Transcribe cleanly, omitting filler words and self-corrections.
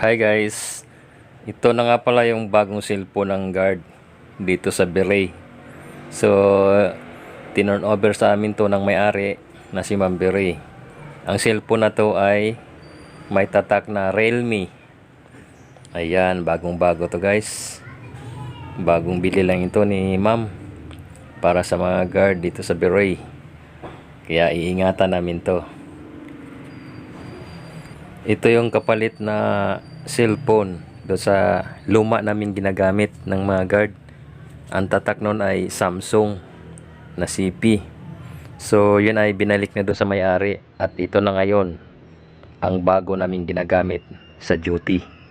Hi guys, ito na nga pala yung bagong cellphone ng guard dito sa Beret. So, tinurn over sa amin to ng may-ari na si Ma'am Beret. Ang cellphone na to ay may tatak na Realme. Ayan, bagong bago to guys. Bagong bili lang ito ni Ma'am para sa mga guard dito sa Beret. Kaya iingatan namin to. Ito yung kapalit na cellphone do sa luma namin ginagamit ng mga guard. Ang tatak nun ay Samsung na CP. So yun ay binalik na do sa may-ari at ito na ngayon ang bago namin ginagamit sa duty.